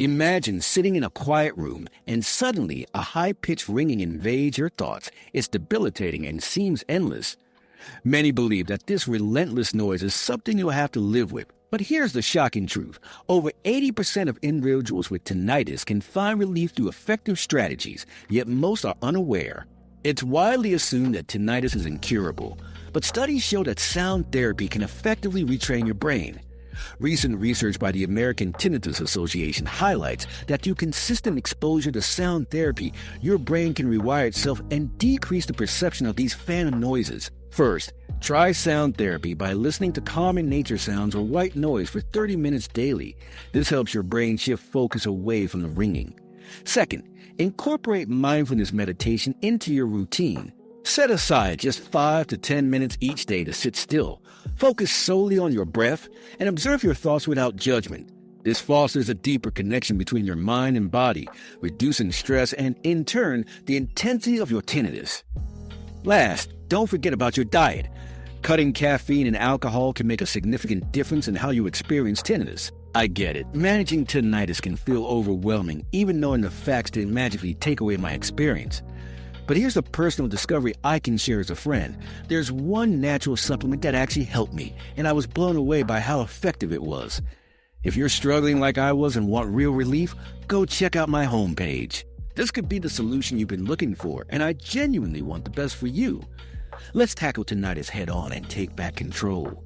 Imagine sitting in a quiet room and suddenly a high-pitched ringing invades your thoughts. It's debilitating and seems endless. Many believe that this relentless noise is something you'll have to live with. But here's the shocking truth. Over 80% of individuals with tinnitus can find relief through effective strategies, yet most are unaware. It's widely assumed that tinnitus is incurable, but studies show that sound therapy can effectively retrain your brain. Recent research by the American Tinnitus Association highlights that through consistent exposure to sound therapy, your brain can rewire itself and decrease the perception of these phantom noises. First, try sound therapy by listening to calming nature sounds or white noise for 30 minutes daily. This helps your brain shift focus away from the ringing. Second, incorporate mindfulness meditation into your routine. Set aside just 5 to 10 minutes each day to sit still. Focus solely on your breath and observe your thoughts without judgment. This fosters a deeper connection between your mind and body, reducing stress and, in turn, the intensity of your tinnitus. Last, don't forget about your diet. Cutting caffeine and alcohol can make a significant difference in how you experience tinnitus. I get it. Managing tinnitus can feel overwhelming, even knowing the facts didn't magically take away my experience. But here's a personal discovery I can share as a friend. There's one natural supplement that actually helped me, and I was blown away by how effective it was. If you're struggling like I was and want real relief, go check out my homepage. This could be the solution you've been looking for, and I genuinely want the best for you. Let's tackle tinnitus head on and take back control.